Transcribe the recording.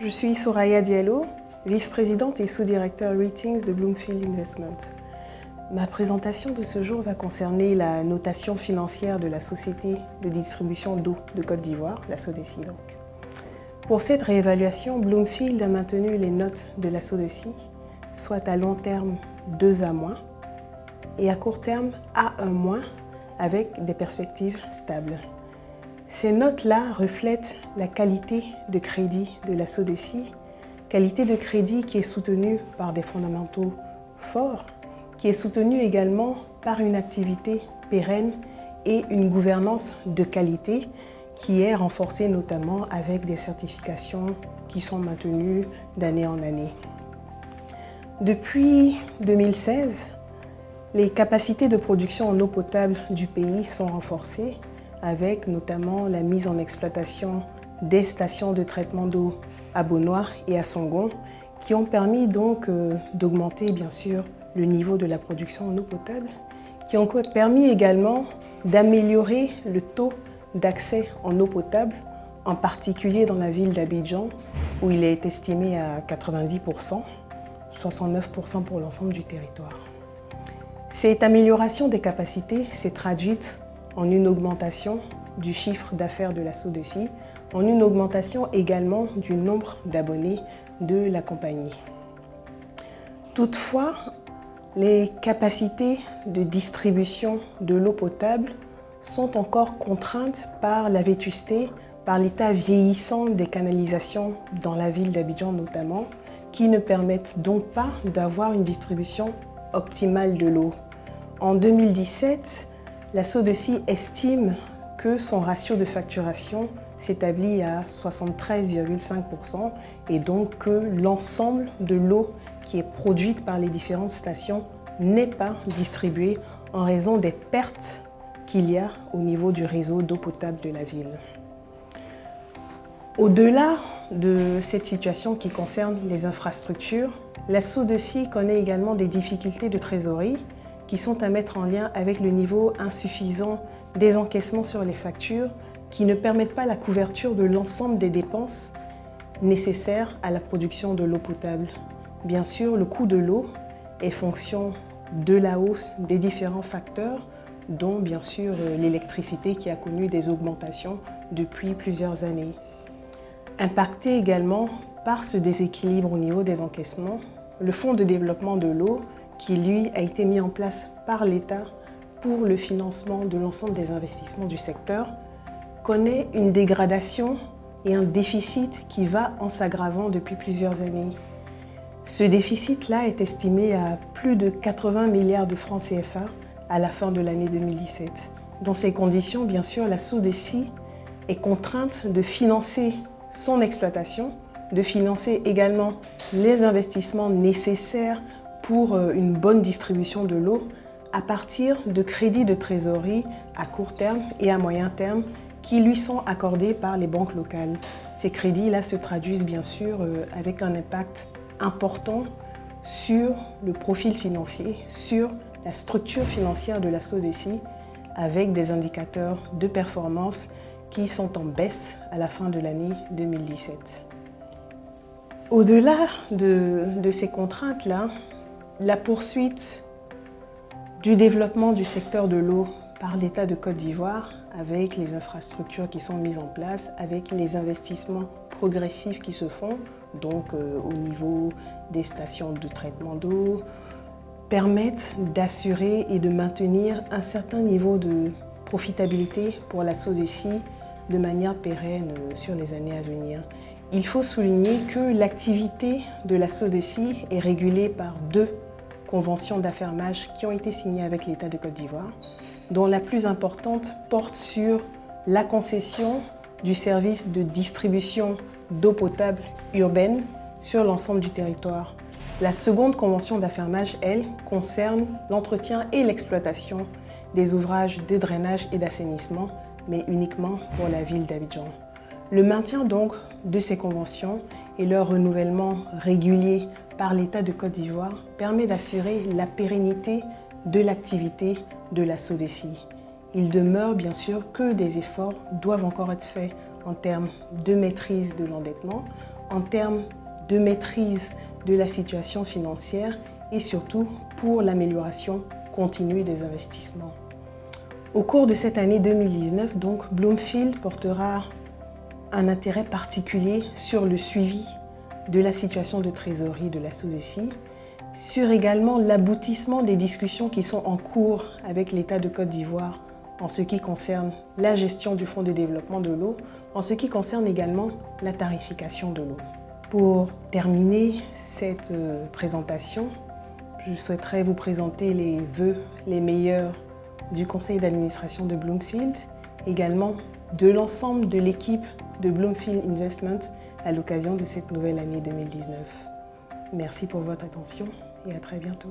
Je suis Soraya Diallo, vice-présidente et sous-directeur Ratings de Bloomfield Investment. Ma présentation de ce jour va concerner la notation financière de la Société de distribution d'eau de Côte d'Ivoire, la SODECI donc. Pour cette réévaluation, Bloomfield a maintenu les notes de la SODECI, soit à long terme 2A-, et à court terme A1-, avec des perspectives stables. Ces notes-là reflètent la qualité de crédit de la SODECI, qualité de crédit qui est soutenue par des fondamentaux forts, qui est soutenue également par une activité pérenne et une gouvernance de qualité qui est renforcée notamment avec des certifications qui sont maintenues d'année en année. Depuis 2016, les capacités de production en eau potable du pays sont renforcées, avec notamment la mise en exploitation des stations de traitement d'eau à Beaunois et à Songon, qui ont permis donc d'augmenter bien sûr le niveau de la production en eau potable, qui ont permis également d'améliorer le taux d'accès en eau potable, en particulier dans la ville d'Abidjan, où il est estimé à 90%, 69% pour l'ensemble du territoire. Cette amélioration des capacités s'est traduite en une augmentation du chiffre d'affaires de la SODECI, en une augmentation également du nombre d'abonnés de la compagnie. Toutefois, les capacités de distribution de l'eau potable sont encore contraintes par la vétusté, par l'état vieillissant des canalisations dans la ville d'Abidjan notamment, qui ne permettent donc pas d'avoir une distribution optimale de l'eau. En 2017, la SODECI estime que son ratio de facturation s'établit à 73,5% et donc que l'ensemble de l'eau qui est produite par les différentes stations n'est pas distribuée en raison des pertes qu'il y a au niveau du réseau d'eau potable de la ville. Au-delà de cette situation qui concerne les infrastructures, la SODECI connaît également des difficultés de trésorerie qui sont à mettre en lien avec le niveau insuffisant des encaissements sur les factures qui ne permettent pas la couverture de l'ensemble des dépenses nécessaires à la production de l'eau potable. Bien sûr, le coût de l'eau est fonction de la hausse des différents facteurs, dont bien sûr l'électricité qui a connu des augmentations depuis plusieurs années. Impacté également par ce déséquilibre au niveau des encaissements, le Fonds de développement de l'eau, qui lui a été mis en place par l'État pour le financement de l'ensemble des investissements du secteur, connaît une dégradation et un déficit qui va en s'aggravant depuis plusieurs années. Ce déficit-là est estimé à plus de 80 milliards de francs CFA à la fin de l'année 2017. Dans ces conditions, bien sûr, la SODECI est contrainte de financer son exploitation, de financer également les investissements nécessaires pour une bonne distribution de l'eau à partir de crédits de trésorerie à court terme et à moyen terme qui lui sont accordés par les banques locales. Ces crédits-là se traduisent bien sûr avec un impact important sur le profil financier, sur la structure financière de la SODECI, avec des indicateurs de performance qui sont en baisse à la fin de l'année 2017. Au-delà de ces contraintes-là, la poursuite du développement du secteur de l'eau par l'État de Côte d'Ivoire, avec les infrastructures qui sont mises en place, avec les investissements progressifs qui se font, donc au niveau des stations de traitement d'eau, permettent d'assurer et de maintenir un certain niveau de profitabilité pour la SODECI de manière pérenne sur les années à venir. Il faut souligner que l'activité de la SODECI est régulée par 2 conventions d'affermage qui ont été signées avec l'État de Côte d'Ivoire, dont la plus importante porte sur la concession du service de distribution d'eau potable urbaine sur l'ensemble du territoire. La seconde convention d'affermage, elle, concerne l'entretien et l'exploitation des ouvrages de drainage et d'assainissement, mais uniquement pour la ville d'Abidjan. Le maintien donc de ces conventions et leur renouvellement régulier par l'État de Côte d'Ivoire permet d'assurer la pérennité de l'activité de la SODECI. Il demeure bien sûr que des efforts doivent encore être faits en termes de maîtrise de l'endettement, en termes de maîtrise de la situation financière et surtout pour l'amélioration continue des investissements. Au cours de cette année 2019, donc, Bloomfield portera un intérêt particulier sur le suivi de la situation de trésorerie de la SODECI, sur également l'aboutissement des discussions qui sont en cours avec l'État de Côte d'Ivoire en ce qui concerne la gestion du Fonds de développement de l'eau, en ce qui concerne également la tarification de l'eau. Pour terminer cette présentation, je souhaiterais vous présenter les vœux les meilleurs du conseil d'administration de Bloomfield, également de l'ensemble de l'équipe de Bloomfield Investment à l'occasion de cette nouvelle année 2019. Merci pour votre attention et à très bientôt.